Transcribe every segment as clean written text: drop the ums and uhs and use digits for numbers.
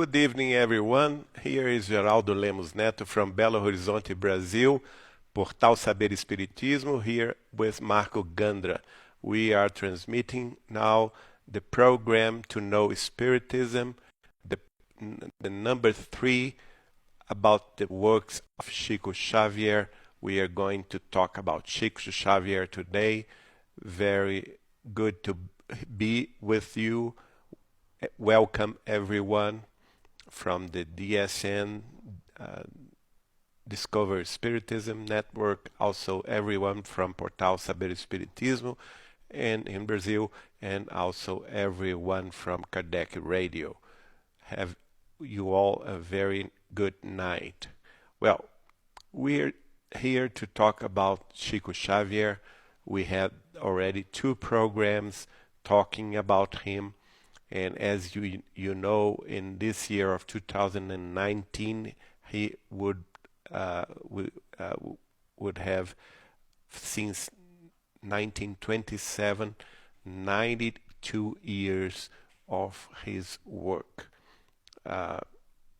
Good evening, everyone. Here is Geraldo Lemos Neto from Belo Horizonte, Brazil, Portal Saber Espiritismo, here with Marco Gandra. We are transmitting now the program to Know Spiritism, the number 3 about the works of Chico Xavier. We are going to talk about Chico Xavier today. Very good to be with you. Welcome everyone from the DSN Discover Spiritism Network, also everyone from Portal Saber Espiritismo and in Brazil, and also everyone from Kardec Radio. Have you all a very good night. Well, we're here to talk about Chico Xavier. We had already 2 programs talking about him. And as you know, in this year of 2019, he would have, since 1927, 92 years of his work.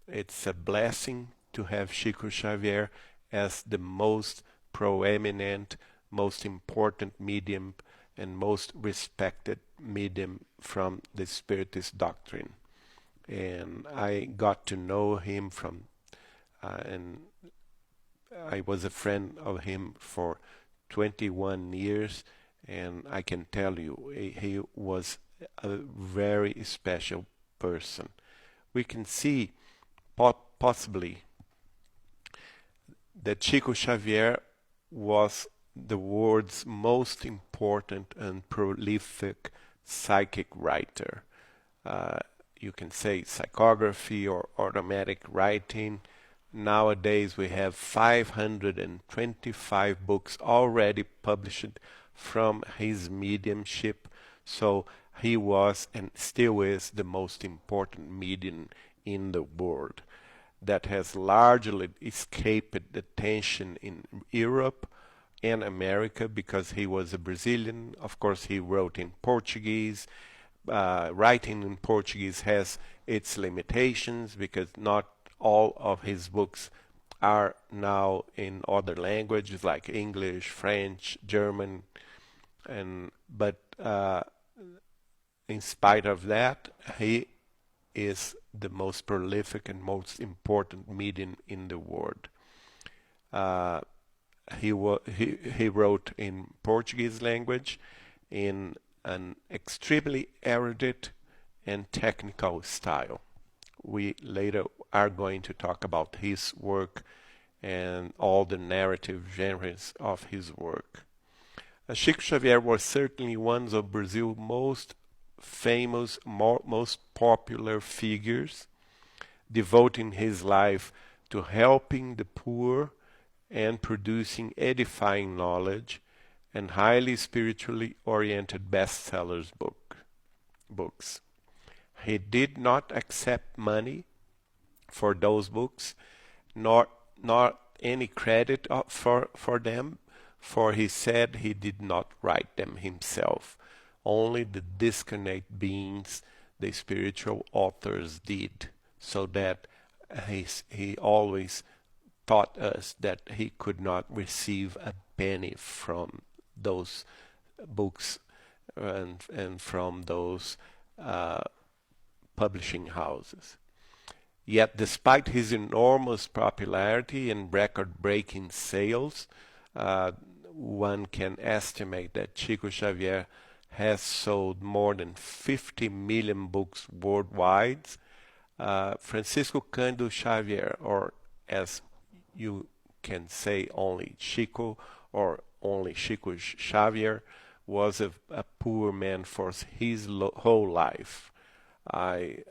It's a blessing to have Chico Xavier as the most proeminent, most important medium and most respected medium from the Spiritist doctrine. And I got to know him and I was a friend of him for 21 years, and I can tell you, he was a very special person. We can see possibly that Chico Xavier was the world's most important and prolific psychic writer. You can say psychography or automatic writing. Nowadays we have 525 books already published from his mediumship. So he was and still is the most important medium in the world that has largely escaped attention in Europe and America because he was a Brazilian. Of course, he wrote in Portuguese. Writing in Portuguese has its limitations because not all of his books are now in other languages like English, French, German, but in spite of that, he is the most prolific and most important medium in the world. He wrote in Portuguese language in an extremely erudite and technical style. We later are going to talk about his work and all the narrative genres of his work. Chico Xavier was certainly one of Brazil's most famous, most popular figures, devoting his life to helping the poor and producing edifying knowledge and highly spiritually oriented bestsellers books. He did not accept money for those books, not any credit for them, for he said he did not write them himself. Only the discarnate beings, the spiritual authors, did, so that he always taught us that he could not receive a penny from those books and from those publishing houses. Yet despite his enormous popularity and record-breaking sales, one can estimate that Chico Xavier has sold more than 50 million books worldwide. Francisco Cândido Xavier, or as you can say only Chico or only Chico Xavier, was a poor man for his whole life. I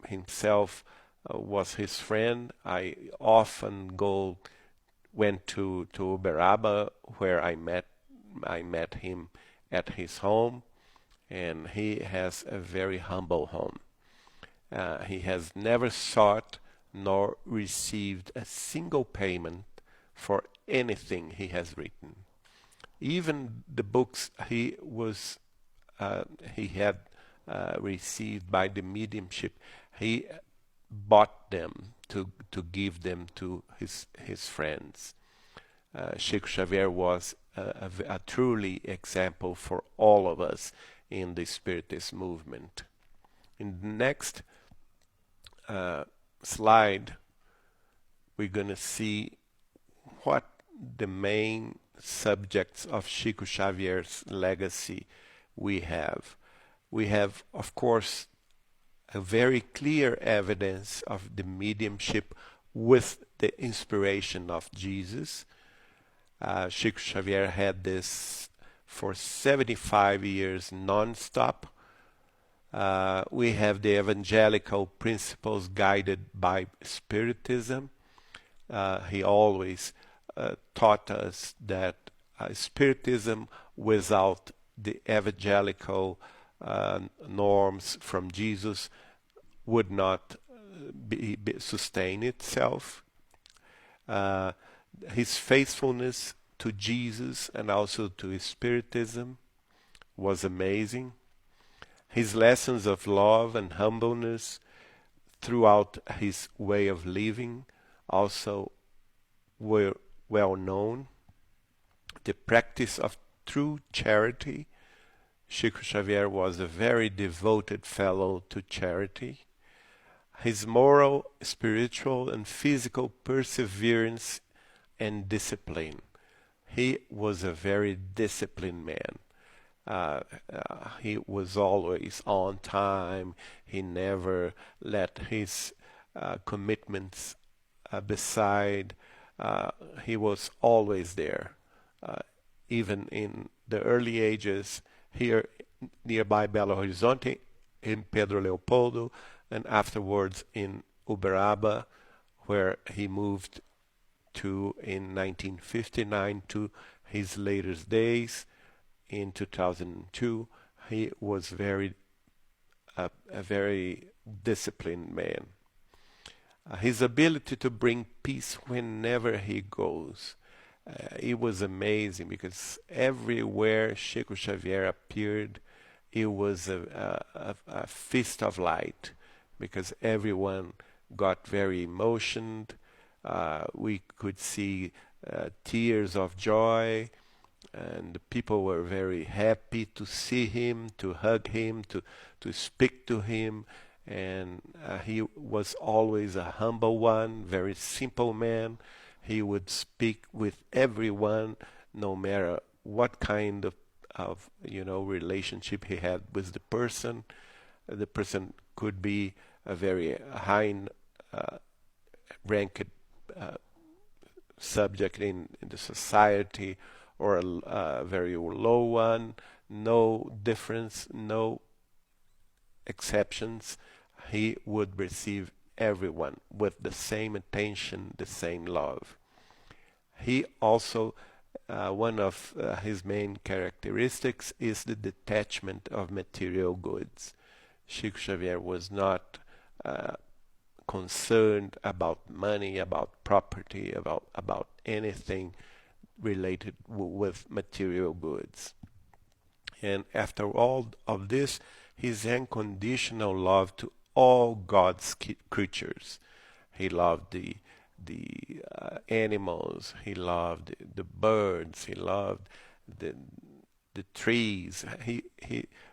himself was his friend. I often went to Uberaba, where I met him at his home, and he has a very humble home. He has never sought nor received a single payment for anything he has written. Even the books he had received by the mediumship, he bought them to give them to his friends. Chico Xavier was a truly example for all of us in the Spiritist movement. In the next slide, we're going to see what the main subjects of Chico Xavier's legacy we have. We have, of course, a very clear evidence of the mediumship with the inspiration of Jesus. Chico Xavier had this for 75 years non-stop. We have the evangelical principles guided by Spiritism. He always taught us that Spiritism without the evangelical norms from Jesus would not sustain itself. His faithfulness to Jesus and also to Spiritism was amazing. His lessons of love and humbleness throughout his way of living also were well known. The practice of true charity. Chico Xavier was a very devoted fellow to charity. His moral, spiritual, and physical perseverance and discipline. He was a very disciplined man. He was always on time. He never let his commitments beside. He was always there. Even in the early ages, here nearby Belo Horizonte, in Pedro Leopoldo, and afterwards in Uberaba, where he moved to in 1959 to his latest days. In 2002, he was a very disciplined man. His ability to bring peace whenever he goes. It was amazing because everywhere Chico Xavier appeared, it was a feast of light because everyone got very emotioned. We could see tears of joy, and the people were very happy to see him, to hug him, to speak to him. And he was always a humble one, very simple man. He would speak with everyone, no matter what kind of relationship he had with the person. The person could be a very high ranked subject in the society or a very low one. No difference, no exceptions. He would receive everyone with the same attention, the same love. He also, one of his main characteristics is the detachment of material goods. Chico Xavier was not concerned about money, about property, about anything related with material goods. And after all of this, his unconditional love to all God's creatures. He loved the animals. He loved the birds. He loved the trees. He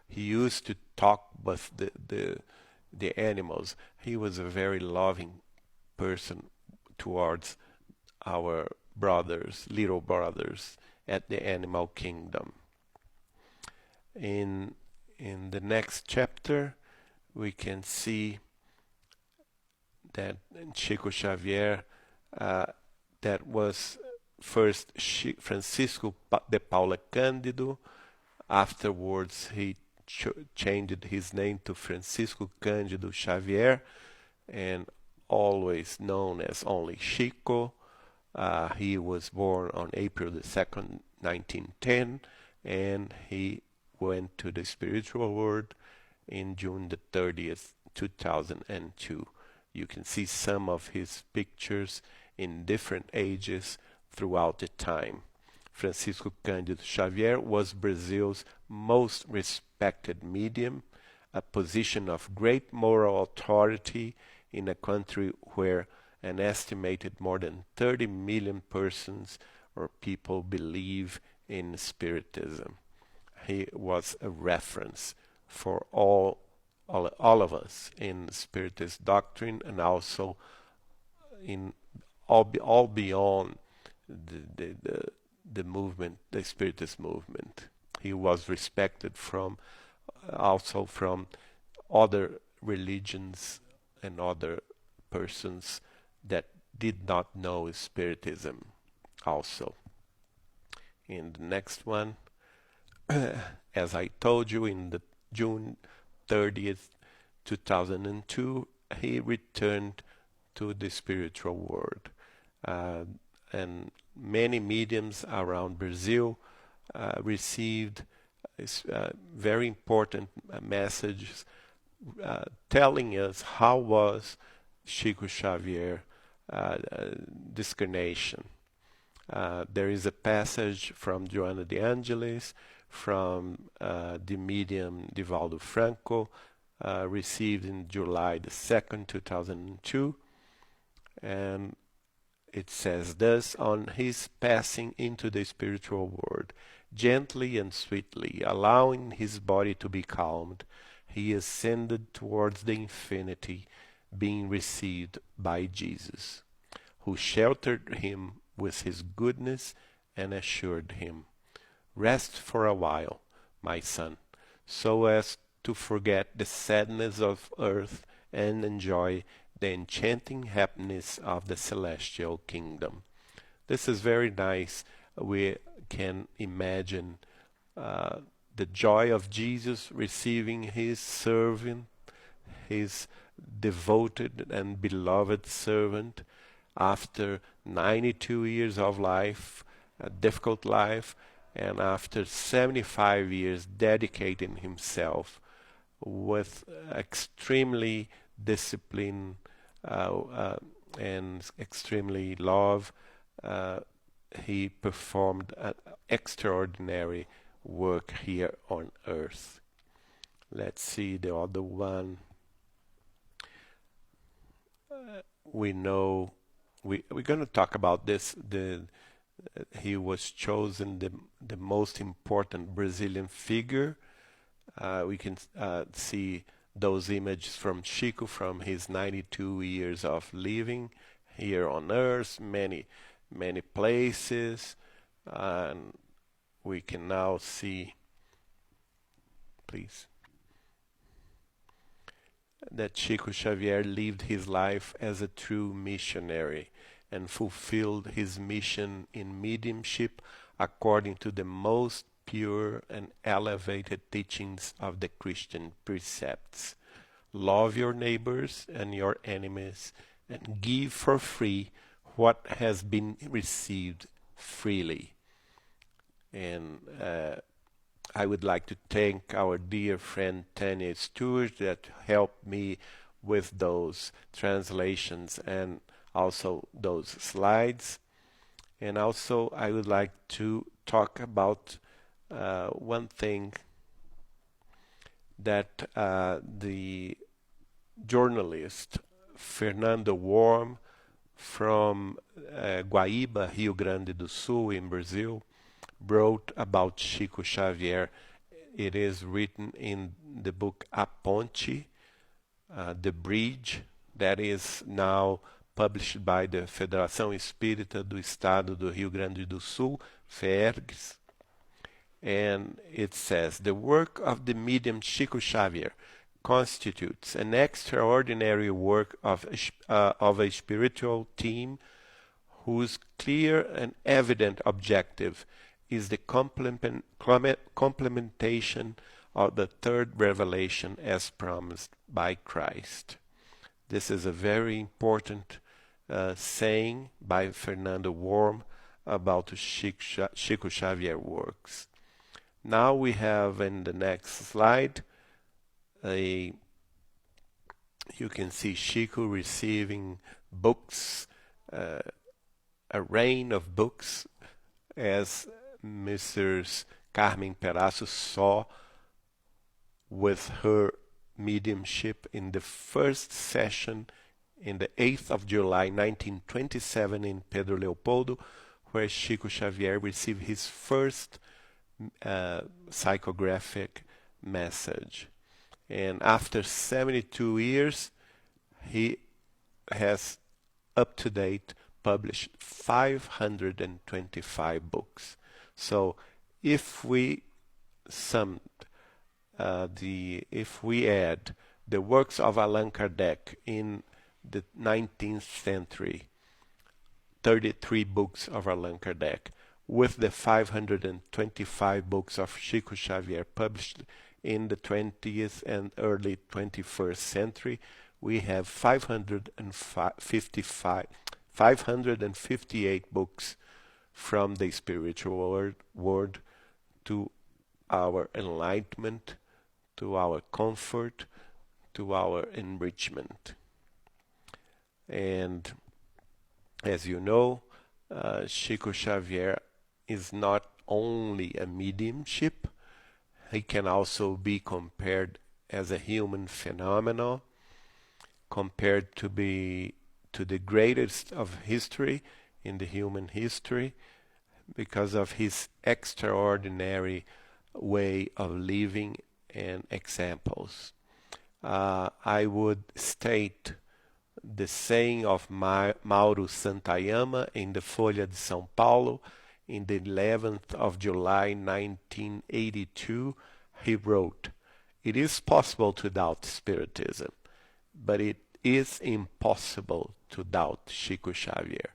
used to talk with the animals. He was a very loving person towards our brothers, little brothers at the animal kingdom. In the next chapter, we can see that Chico Xavier, that was first Francisco de Paula Cândido. Afterwards, he changed his name to Francisco Cândido Xavier, and always known as only Chico. He was born on April the 2nd, 1910, and he went to the spiritual world in June the 30th, 2002. You can see some of his pictures in different ages throughout the time. Francisco Cândido Xavier was Brazil's most respected medium, a position of great moral authority in a country where an estimated more than 30 million persons or people believe in Spiritism. He was a reference for all of us in Spiritist doctrine, and also in all beyond the movement, the Spiritist movement. He was respected also from other religions and other persons that did not know Spiritism also. In the next one, as I told you, in the June 30th, 2002, he returned to the spiritual world. And many mediums around Brazil received very important messages telling us how was Chico Xavier discarnation. There is a passage from Joana de Angelis, from the medium Divaldo Franco, received in July the 2nd, 2002, and it says thus: on his passing into the spiritual world, gently and sweetly, allowing his body to be calmed, he ascended towards the infinity, being received by Jesus, who sheltered him with his goodness and assured him, "Rest for a while, my son, so as to forget the sadness of earth and enjoy the enchanting happiness of the celestial kingdom." This is very nice. We can imagine the joy of Jesus receiving his servant, his devoted and beloved servant, after 92 years of life, a difficult life, and after 75 years dedicating himself with extremely discipline and extremely love, he performed an extraordinary work here on earth. Let's see the other one. We know we're going to talk about this. He was chosen the most important Brazilian figure. We can see those images from Chico from his 92 years of living here on earth, many places, and we can now see, please, that Chico Xavier lived his life as a true missionary and fulfilled his mission in mediumship according to the most pure and elevated teachings of the Christian precepts. Love your neighbors and your enemies, and give for free what has been received freely. And I would like to thank our dear friend Tanya Stewart that helped me with those translations and also those slides. And also I would like to talk about one thing that the journalist Fernando Worm from Guaíba, Rio Grande do Sul in Brazil, wrote about Chico Xavier. It is written in the book A Ponte, The Bridge, that is now published by the Federação Espírita do Estado do Rio Grande do Sul, FERGS. And it says, the work of the medium Chico Xavier constitutes an extraordinary work of a spiritual team whose clear and evident objective is the complementation of the third revelation as promised by Christ. This is a very important saying by Fernando Worm about the Chico Xavier works. Now we have in the next slide you can see Chico receiving books, a rain of books, as Mrs. Carmen Perasso saw with her mediumship in the first session in the 8th of July 1927 in Pedro Leopoldo, where Chico Xavier received his first psychographic message. And after 72 years, he has up to date published 525 books. So if we summed if we add the works of Allan Kardec in the 19th century, 33 books of Allan Kardec, with the 525 books of Chico Xavier published in the 20th and early 21st century, we have 558 books from the spiritual world to our enlightenment, to our comfort, to our enrichment. And as you know, Chico Xavier is not only a mediumship, he can also be compared as a human phenomenon, compared to the greatest of history in the human history, because of his extraordinary way of living and examples. I would state the saying of Mauro Santayama in the Folha de São Paulo in the 11th of July 1982. He wrote, "It is possible to doubt Spiritism, but it is impossible to doubt Chico Xavier."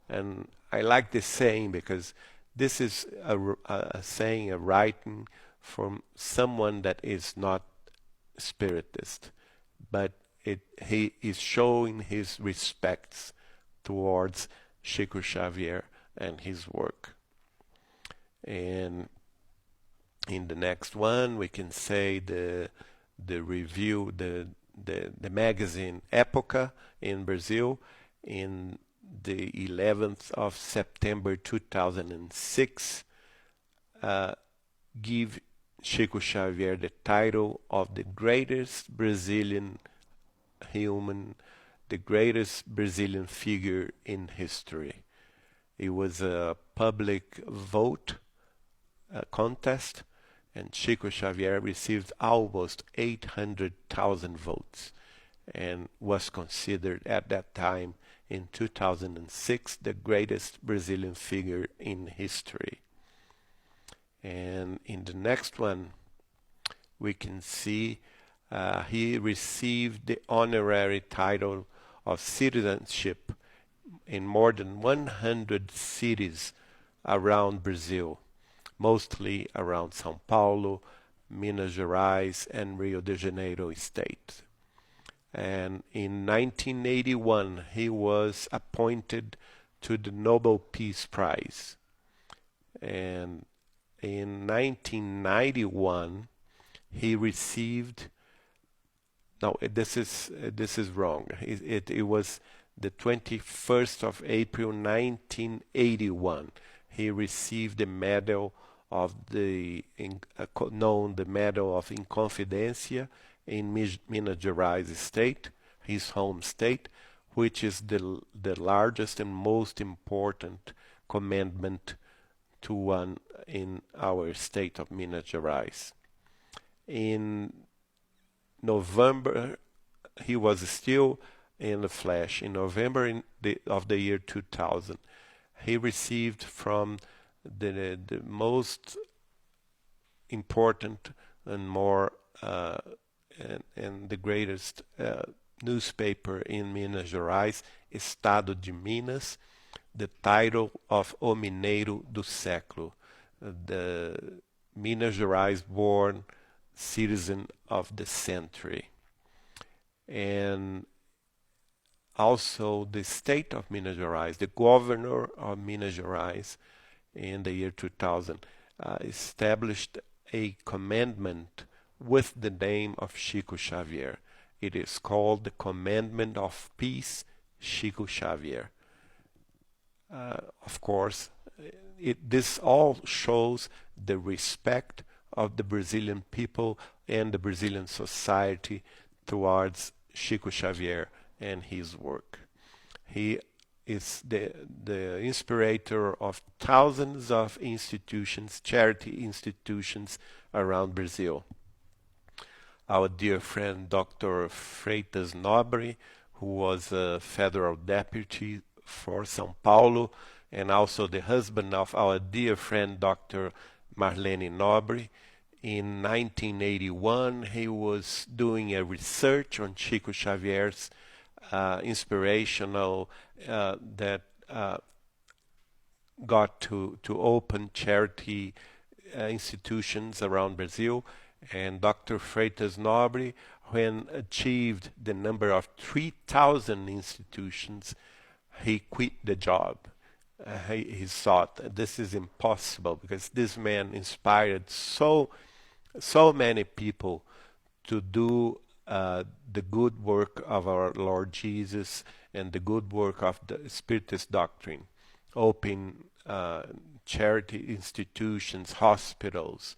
And I like this saying because this is a saying, a writing from someone that is not Spiritist, but he is showing his respects towards Chico Xavier and his work. And in the next one, we can say the review, the magazine Época in Brazil in the 11th of September 2006 give Chico Xavier the title of the greatest Brazilian human, the greatest Brazilian figure in history. It was a public vote contest, and Chico Xavier received almost 800,000 votes and was considered at that time in 2006 the greatest Brazilian figure in history. And in the next one we can see he received the honorary title of citizenship in more than 100 cities around Brazil, mostly around São Paulo, Minas Gerais, and Rio de Janeiro state. And in 1981 he was appointed to the Nobel Peace Prize. And in 1991 he received, no, this is wrong. It was the 21st of April 1981. He received the medal of the Medal of Inconfidência in Minas Gerais state, his home state, which is the largest and most important commandment to one in our state of Minas Gerais. In November, he was still in the flesh. In November of the year 2000, he received from the most important and more and the greatest newspaper in Minas Gerais, Estado de Minas, the title of O Mineiro do Século, the Minas Gerais born citizen of the century. And also the state of Minas Gerais, the governor of Minas Gerais in the year 2000 established a commandment with the name of Chico Xavier. It is called the Commandment of Peace, Chico Xavier. Of course, this all shows the respect of the Brazilian people and the Brazilian society towards Chico Xavier and his work. He is the inspirator of thousands of institutions, charity institutions around Brazil. Our dear friend Dr. Freitas Nobre, who was a federal deputy for São Paulo, and also the husband of our dear friend Dr. Marlene Nobre. In 1981, he was doing a research on Chico Xavier's inspirational that got to open charity institutions around Brazil. And Dr. Freitas Nobre, when achieved the number of 3,000 institutions, he quit the job. He thought this is impossible because this man inspired so many people to do the good work of our Lord Jesus and the good work of the Spiritist doctrine, open charity institutions, hospitals,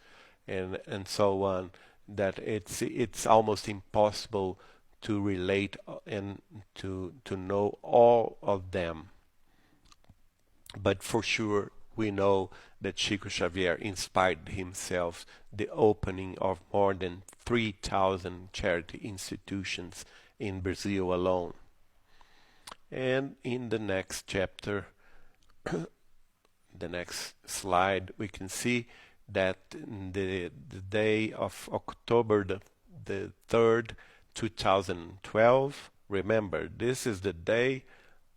and so on, that it's almost impossible to relate and to know all of them. But for sure, we know that Chico Xavier inspired himself the opening of more than 3,000 charity institutions in Brazil alone. And in the next chapter, the next slide, we can see that the day of October the 3rd, 2012, remember, this is the day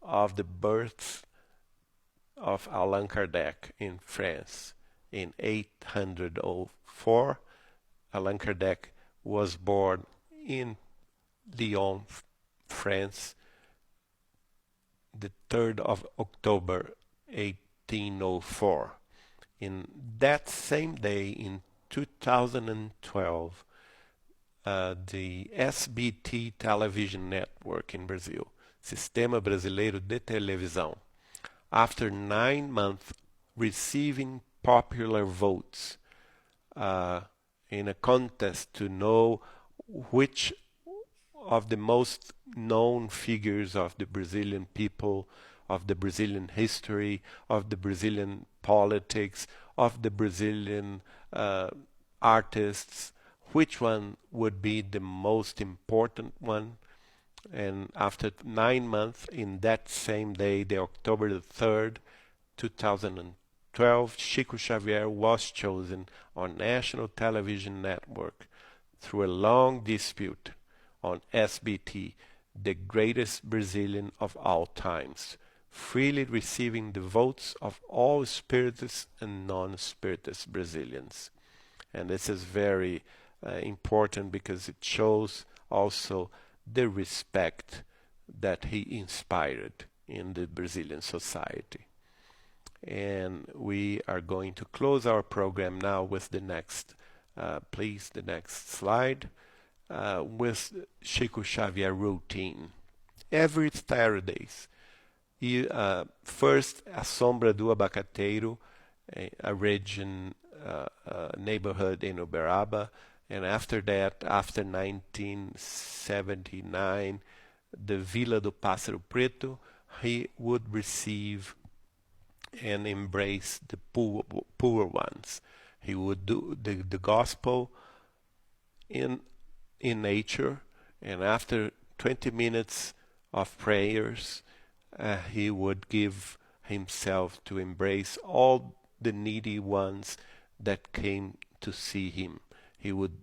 of the birth of Allan Kardec in France. In 804, Allan Kardec was born in Lyon, France, the 3rd of October 1804. In that same day, in 2012, the SBT television network in Brazil, Sistema Brasileiro de Televisão, after 9 months receiving popular votes in a contest to know which of the most known figures of the Brazilian people, of the Brazilian history, of the Brazilian politics, of the Brazilian artists, which one would be the most important one. And after 9 months, in that same day, the October the 3rd, 2012, Chico Xavier was chosen on national television network through a long dispute on SBT, the greatest Brazilian of all times, freely receiving the votes of all Spiritist and non-Spiritist Brazilians. And this is very important because it shows also the respect that he inspired in the Brazilian society. And we are going to close our program now with the next, please, the next slide, with Chico Xavier routine. Every Saturdays, first A Sombra do Abacateiro, a region, neighborhood in Uberaba, and after that, after 1979, the Vila do Pássaro Preto, he would receive and embrace the poor ones. He would do the gospel in nature, and after 20 minutes of prayers, he would give himself to embrace all the needy ones that came to see him. He would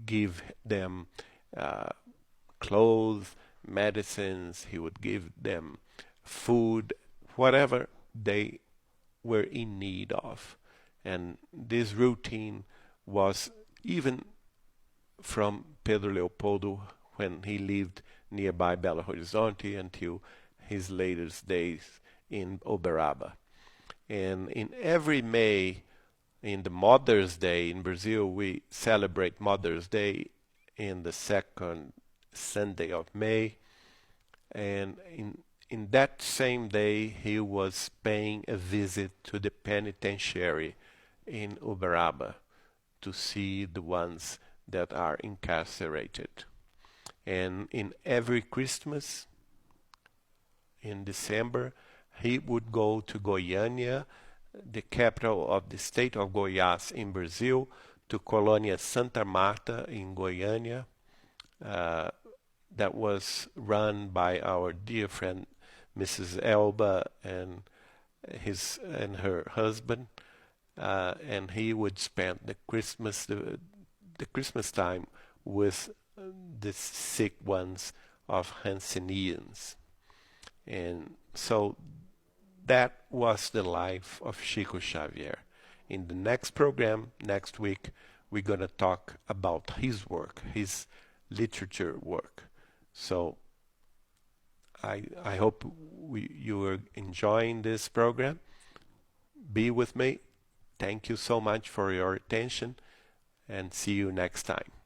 give them clothes, medicines, he would give them food, whatever they were in need of. And this routine was even from Pedro Leopoldo when he lived nearby Belo Horizonte until his latest days in Uberaba. And in every May, in the Mother's Day in Brazil, we celebrate Mother's Day in the second Sunday of May. And in that same day, he was paying a visit to the penitentiary in Uberaba to see the ones that are incarcerated. And in every Christmas in December, he would go to Goiânia, the capital of the state of Goiás in Brazil, to Colônia Santa Marta in Goiânia, that was run by our dear friend Mrs. Elba and her husband, and he would spend the Christmas time with the sick ones of Hanseníans. And so that was the life of Chico Xavier. In the next program, next week, we're going to talk about his work, his literature work. So I hope you are enjoying this program. Be with me. Thank you so much for your attention, and see you next time.